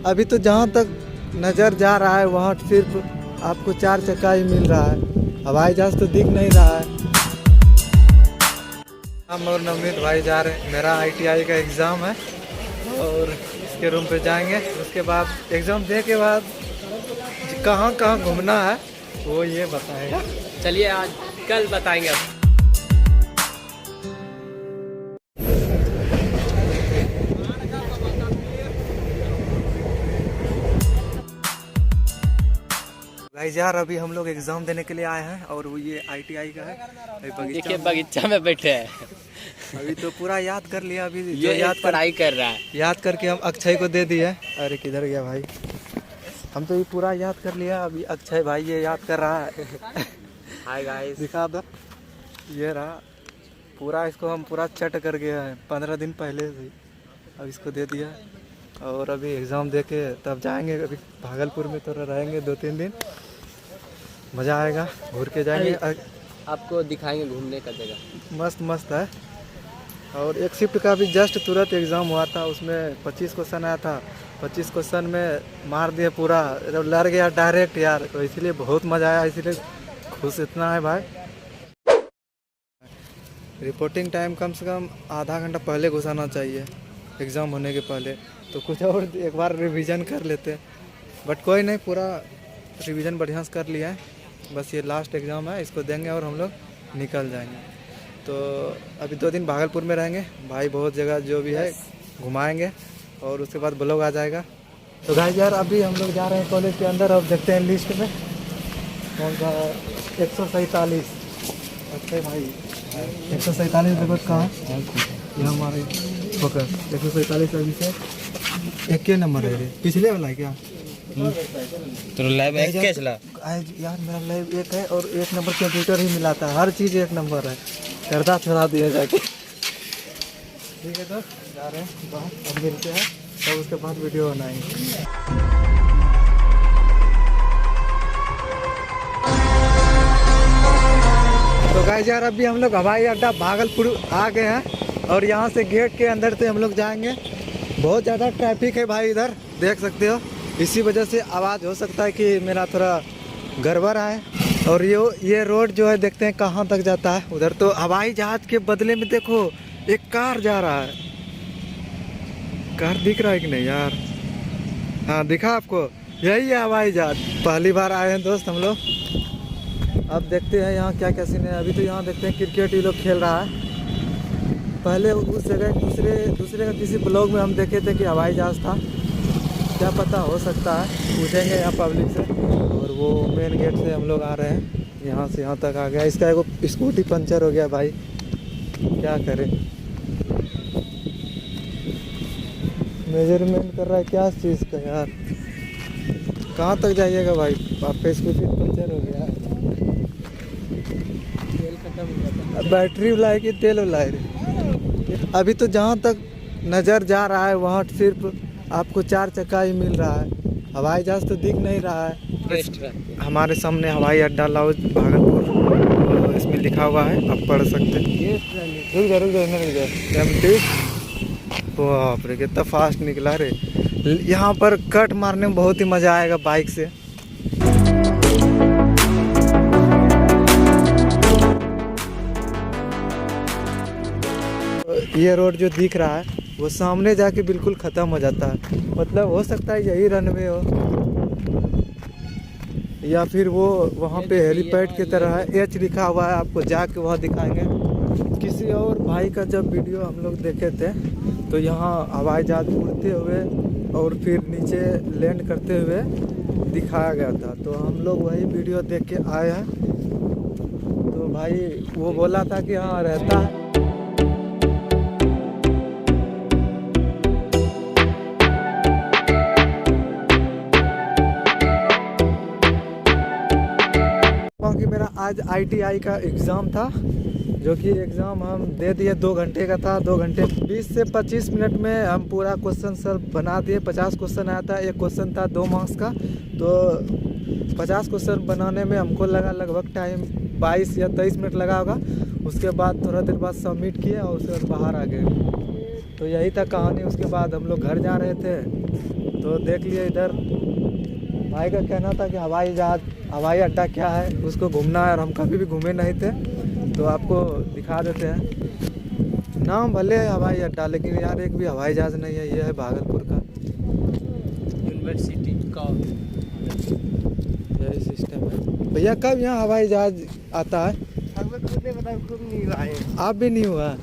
अभी तो जहाँ तक नज़र जा रहा है वहाँ सिर्फ आपको 4 चक्का ही मिल रहा है, हवाई जहाज़ तो दिख नहीं रहा है। हम और नवनीत भाई जा रहे हैं, मेरा ITI का एग्ज़ाम है और इसके रूम पे जाएंगे। उसके बाद एग्ज़ाम दे के बाद कहाँ कहाँ घूमना है वो ये बताएगा। चलिए आज कल बताएंगे अब। भाई यार अभी हम लोग एग्ज़ाम देने के लिए आए हैं और वो ये ITI का है। देखिए बगीचा में बैठे हैं। अभी तो पूरा याद कर लिया, अभी ये याद पढ़ाई कर रहा है। याद करके हम अक्षय को दे दिए। अरे किधर गया भाई, हम तो ये पूरा याद कर लिया, अभी अक्षय भाई ये याद कर रहा है। हाय गाइस, दिखा दो, ये रहा पूरा, इसको हम पूरा चट कर गया है 15 दिन पहले से। अब इसको दे दिया और अभी एग्ज़ाम दे के तब जाएंगे। अभी भागलपुर में तो रहेंगे 2-3 दिन, मज़ा आएगा, घूर के जाएंगे। आपको दिखाएंगे घूमने का जगह, मस्त मस्त है। और एक शिफ्ट का भी जस्ट तुरंत एग्ज़ाम हुआ था, उसमें 25 क्वेश्चन आया था। 25 क्वेश्चन में मार दिए पूरा, जब लड़ गया डायरेक्ट यार, तो इसीलिए बहुत मज़ा आया, इसीलिए खुश इतना है भाई। रिपोर्टिंग टाइम कम से कम आधा घंटा पहले घुसाना चाहिए एग्ज़ाम होने के पहले, तो कुछ और एक बार रिवीजन कर लेते। बट कोई नहीं, पूरा रिवीजन बढ़िया से कर लिया है। बस ये लास्ट एग्ज़ाम है, इसको देंगे और हम लोग निकल जाएंगे। तो अभी 2 दिन भागलपुर में रहेंगे, भाई बहुत जगह जो भी है घुमाएंगे और उसके बाद ब्लॉग आ जाएगा। तो गाइस यार अभी हम लोग जा रहे हैं कॉलेज के अंदर। अब देखते हैं लिस्ट में कौन सा 147। अच्छा भाई 147 देखो कहाँ है, ये हमारे फोकस 147 अभी से 1 नंबर है रे, पिछले वाला है क्या? तो लाइव एक क्या चला यार मेरा लाइव 1 है और 1 नंबर कंप्यूटर ही मिलाता है, हर चीज़ 1 नंबर है, करदा छोड़ा दिया जाके। ठीक है तो जा रहे हैं बाहर, अब मिलते हैं तब उसके बाद वीडियो बनाएंगे। तो गाइस यार अभी हम लोग हवाई अड्डा भागलपुर आ गए हैं और यहाँ से गेट के अंदर से हम लोग जाएंगे। बहुत ज़्यादा ट्रैफिक है भाई, इधर देख सकते हो, इसी वजह से आवाज़ हो सकता है कि मेरा थोड़ा गड़बड़ है। और ये रोड जो है देखते हैं कहाँ तक जाता है। उधर तो हवाई जहाज़ के बदले में देखो एक कार जा रहा है, कार दिख रहा है कि नहीं यार? हाँ दिखा आपको, यही है हवाई जहाज़। पहली बार आए हैं दोस्त हम लोग। अब देखते हैं यहाँ क्या क्या सीन है। अभी तो यहाँ देखते हैं क्रिकेट ये लोग खेल रहा है। पहले उस जगह दूसरे का किसी ब्लॉग में हम देखे थे कि हवाई जहाज़ था, क्या पता हो सकता है, पूछेंगे यहाँ पब्लिक से। और वो मेन गेट से हम लोग आ रहे हैं, यहाँ से यहाँ तक आ गया। इसका एगो स्कूटी पंचर हो गया भाई, क्या करें। मेजरमेंट कर रहा है क्या चीज़ का यार, कहाँ तक जाइएगा भाई, आपका स्कूटी पंचर हो गया। तेल खत्म हो गया था। बैटरी वाला है कि तेल वाला है? अभी तो जहाँ तक नज़र जा रहा है वहाँ सिर्फ आपको 4 चक्का ही मिल रहा है, हवाई जहाज़ तो दिख नहीं रहा है। हमारे सामने हवाई अड्डा लाओ भागलपुर, इसमें लिखा हुआ है, आप पढ़ सकते हैं। रुक जा बाप रे कितना फास्ट निकला रे। यहाँ पर कट मारने में बहुत ही मज़ा आएगा बाइक से। ये रोड जो दिख रहा है वो सामने जाके बिल्कुल ख़त्म हो जाता है, मतलब हो सकता है यही रनवे हो या फिर वो वहाँ पे हेलीपैड की तरह है, H लिखा हुआ है, आपको जाके वहाँ दिखाएंगे। किसी और भाई का जब वीडियो हम लोग देखे थे तो यहाँ हवाई जहाज़ उड़ते हुए और फिर नीचे लैंड करते हुए दिखाया गया था, तो हम लोग वही वीडियो देख के आए हैं। तो भाई वो बोला था कि हाँ रहता है। क्योंकि मेरा आज ITI का एग्ज़ाम था, जो कि एग्ज़ाम हम दे दिए, 2 घंटे का था। 2 घंटे 20 से 25 मिनट में हम पूरा क्वेश्चन सॉल्व बना दिए। 50 क्वेश्चन आया था, एक क्वेश्चन था 2 मार्क्स का, तो 50 क्वेश्चन बनाने में हमको लगा लगभग टाइम 22 या 23 मिनट लगा होगा। उसके बाद थोड़ा देर बाद सबमिट किए और उसके बाद बाहर आ गए। तो यही था कहानी। उसके बाद हम लोग घर जा रहे थे तो देख लिए इधर भाई का कहना था कि हवाई अड्डा क्या है उसको घूमना है, और हम कभी भी घूमे नहीं थे, तो आपको दिखा देते हैं। नाम भले है हवाई अड्डा, लेकिन यार एक भी हवाई जहाज़ नहीं है। ये है भागलपुर का यूनिवर्सिटी का यही सिस्टम है। भैया कब यहाँ हवाई जहाज आता है? आप भी नहीं हुआ?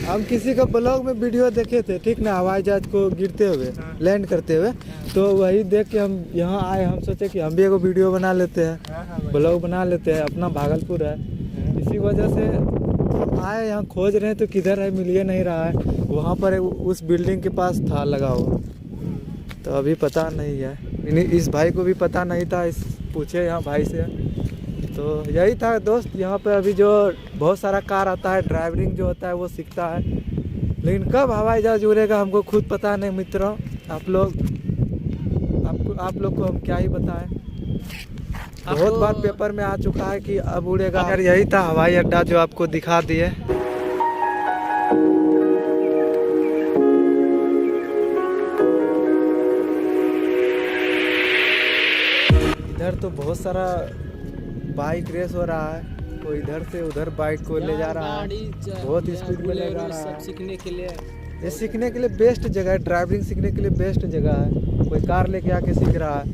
हम किसी का ब्लॉग में वीडियो देखे थे, ठीक ना, हवाई जहाज को गिरते हुए, लैंड करते हुए, तो वही देख के हम यहाँ आए। हम सोचे कि हम भी एक वीडियो बना लेते हैं, ब्लॉग बना लेते हैं, अपना भागलपुर है, इसी वजह से आए। यहाँ खोज रहे हैं तो किधर है, मिल ही नहीं रहा है। वहाँ पर उस बिल्डिंग के पास था लगा हुआ, तो अभी पता नहीं है। इस भाई को भी पता नहीं था, पूछे यहाँ भाई से, तो यही था दोस्त। यहाँ पे अभी जो बहुत सारा कार आता है, ड्राइविंग जो होता है वो सीखता है, लेकिन कब हवाई जहाज उड़ेगा हमको खुद पता नहीं मित्रों। आप लोग को हम क्या ही बताएं। बहुत बार पेपर में आ चुका है कि अब उड़ेगा। अगर यही था हवाई अड्डा जो आपको दिखा दिए। इधर तो बहुत सारा बाइक रेस हो रहा है, कोई इधर से उधर बाइक को ले जा रहा है, बहुत स्पीड में ले जा रहा है। सीखने के लिए, ये सीखने के लिए बेस्ट जगह है, ड्राइविंग सीखने के लिए बेस्ट जगह है। कोई कार लेके आके सीख रहा है,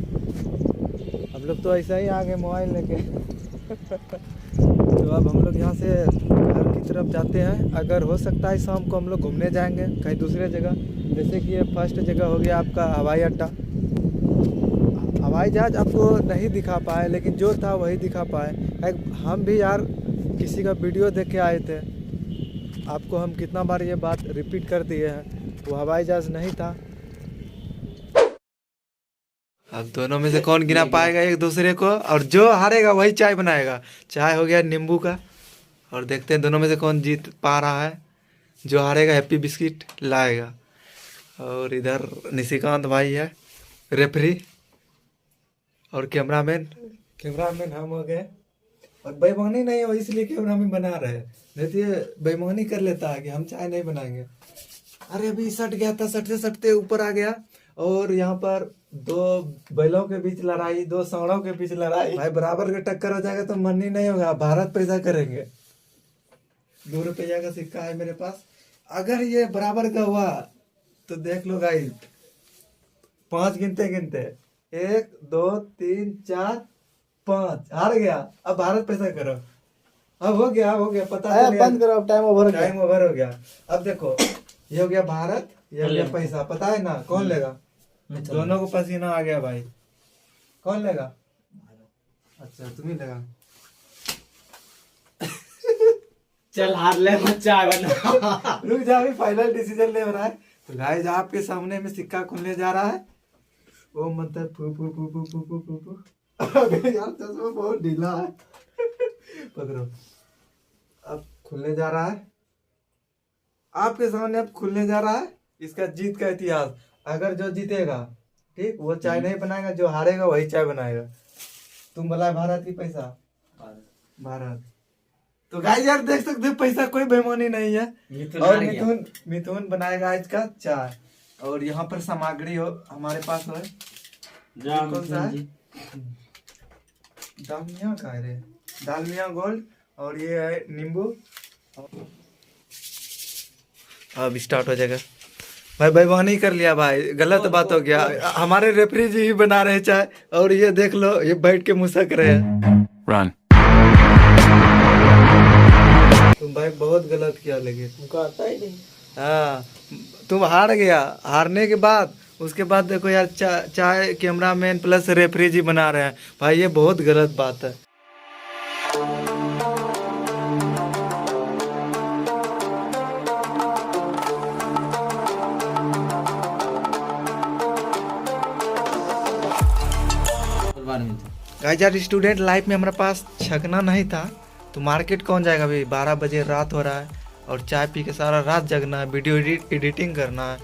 हम लोग तो ऐसा ही आ गए मोबाइल लेके। तो अब हम लोग यहाँ से घर की तरफ जाते हैं। अगर हो सकता है शाम को हम लोग घूमने जाएंगे कहीं दूसरे जगह, जैसे कि ये फर्स्ट जगह हो गया आपका हवाई अड्डा। हवाई जहाज आपको नहीं दिखा पाए, लेकिन जो था वही दिखा पाए। हम भी यार किसी का वीडियो देख के आए थे, आपको हम कितना बार ये बात रिपीट कर दिए हैं, वो हवाई जहाज नहीं था। अब दोनों में से कौन गिना पाएगा एक दूसरे को, और जो हारेगा वही चाय बनाएगा। चाय हो गया नींबू का, और देखते हैं दोनों में से कौन जीत पा रहा है। जो हारेगा हैप्पी बिस्किट लाएगा। और इधर निशिकांत भाई है रेफरी, और कैमरामैन हम हो गए। और बेईमानी नहीं हो इसलिए कैमरामैन बना रहे हैं, नहीं तो ये बेईमानी कर लेता है कि हम चाय नहीं बनाएंगे। अरे अभी सट गया था, सटते सटते ऊपर आ गया। और यहाँ पर दो बैलों के बीच लड़ाई, दो सांडों के बीच लड़ाई। भाई बराबर के टक्कर हो जाएगा तो मन ही नहीं होगा, भारत पैसा करेंगे। 2 रुपया का सिक्का है मेरे पास। अगर ये बराबर का हुआ तो देख लो गाइस, 5 गिनते 1 2 3 4 5, हार गया। अब भारत पैसा करो। अब हो गया पता है, बंद करो, अब टाइम ओवर हो गया। अब देखो ये हो गया भारत, ये हो गया पैसा। पता है ना कौन लेगा? दोनों को पसीना आ गया भाई, कौन लेगा? अच्छा तुम ही लेगा। चल हार ले, चाय बना। रुक जा, अभी फाइनल डिसीजन ले रहा है। तो गाइस आपके सामने में सिक्का खुलने जा रहा है। ओ मतलब फू फू फू फू फू फू फू फू। अबे यार चश्मा बहुत ढीला है। पकड़ो, अब खुलने जा रहा है आपके सामने, अब खुलने जा रहा है इसका जीत का इतिहास। अगर जो जीतेगा ठीक वो चाय नहीं बनाएगा, जो हारेगा वही चाय बनाएगा। तुम बोला भारत की पैसा, भारत। तो गाइस यार देख सकते हो पैसा कोई बेईमानी नहीं है। और मिथुन बनाएगा इसका चाय। और यहाँ पर सामग्री हो हमारे पास है, कौन सा है? दालमिया का है रे, दालमिया गोल्ड। और ये है नींबू। अब स्टार्ट हो जाएगा भाई। बेईमानी कर लिया भाई, गलत बात हो गया। हमारे रेफरी जी ही बना रहे चाय, और ये देख लो ये बैठ के मुसक रहे हैं। रन। तुम भाई बहुत गलत किया, लेकिन तुमको आता ही नहीं। हाँ तुम हार गया। हारने के बाद उसके बाद देखो यार चाय कैमरामैन प्लस रेफरी जी बना रहे हैं भाई, ये बहुत गलत बात है। गाइस यार स्टूडेंट लाइफ में हमारे पास छकना नहीं था, तो मार्केट कौन जाएगा अभी? 12 बजे रात हो रहा है, और चाय पी के सारा रात जगना है, वीडियो एडिटिंग करना है।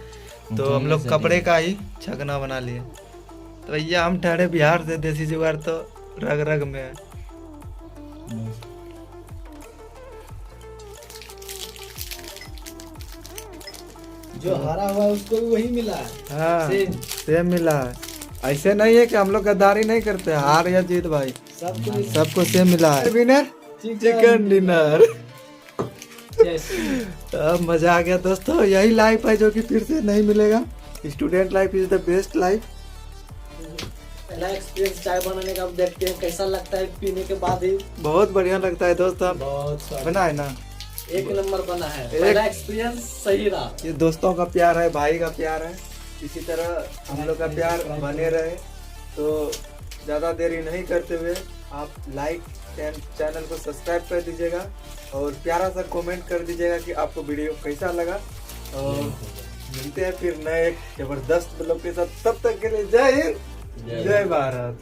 तो हम लोग कपड़े का ही छकना बना लिए। तो भैया हम ठहरे बिहार से, देसी जुगाड़ तो रग रग में है। जो हारा हुआ है उसको भी वही मिला है। हाँ सेम। सेम मिला है। ऐसे नहीं है कि हम लोग गद्दारी नहीं करते, हार या जीत भाई सबको सबको सेम मिला है। Winner chicken dinner. यस। अब मजा आ गया दोस्तों, यही लाइफ है जो कि फिर से नहीं मिलेगा। Student life is the best life. पहला एक्सपीरियंस चाय बनाने का, अब देखते हैं कैसा लगता है पीने के बाद ही। बहुत बढ़िया लगता है दोस्त। अब बहुत स्वाद। बना है ना, एक नंबर बना है। पहला एक्सपीरियंस सही रहा। ये दोस्तों का प्यार है, भाई का प्यार है, इसी तरह हम लोग का प्यार बने रहे। तो ज़्यादा देरी नहीं करते हुए आप लाइक चैनल को सब्सक्राइब कर दीजिएगा और प्यारा सा कमेंट कर दीजिएगा कि आपको वीडियो कैसा लगा। और मिलते हैं फिर नए एक जबरदस्त ब्लॉग के साथ, तब तक के लिए जय हिंद जय भारत।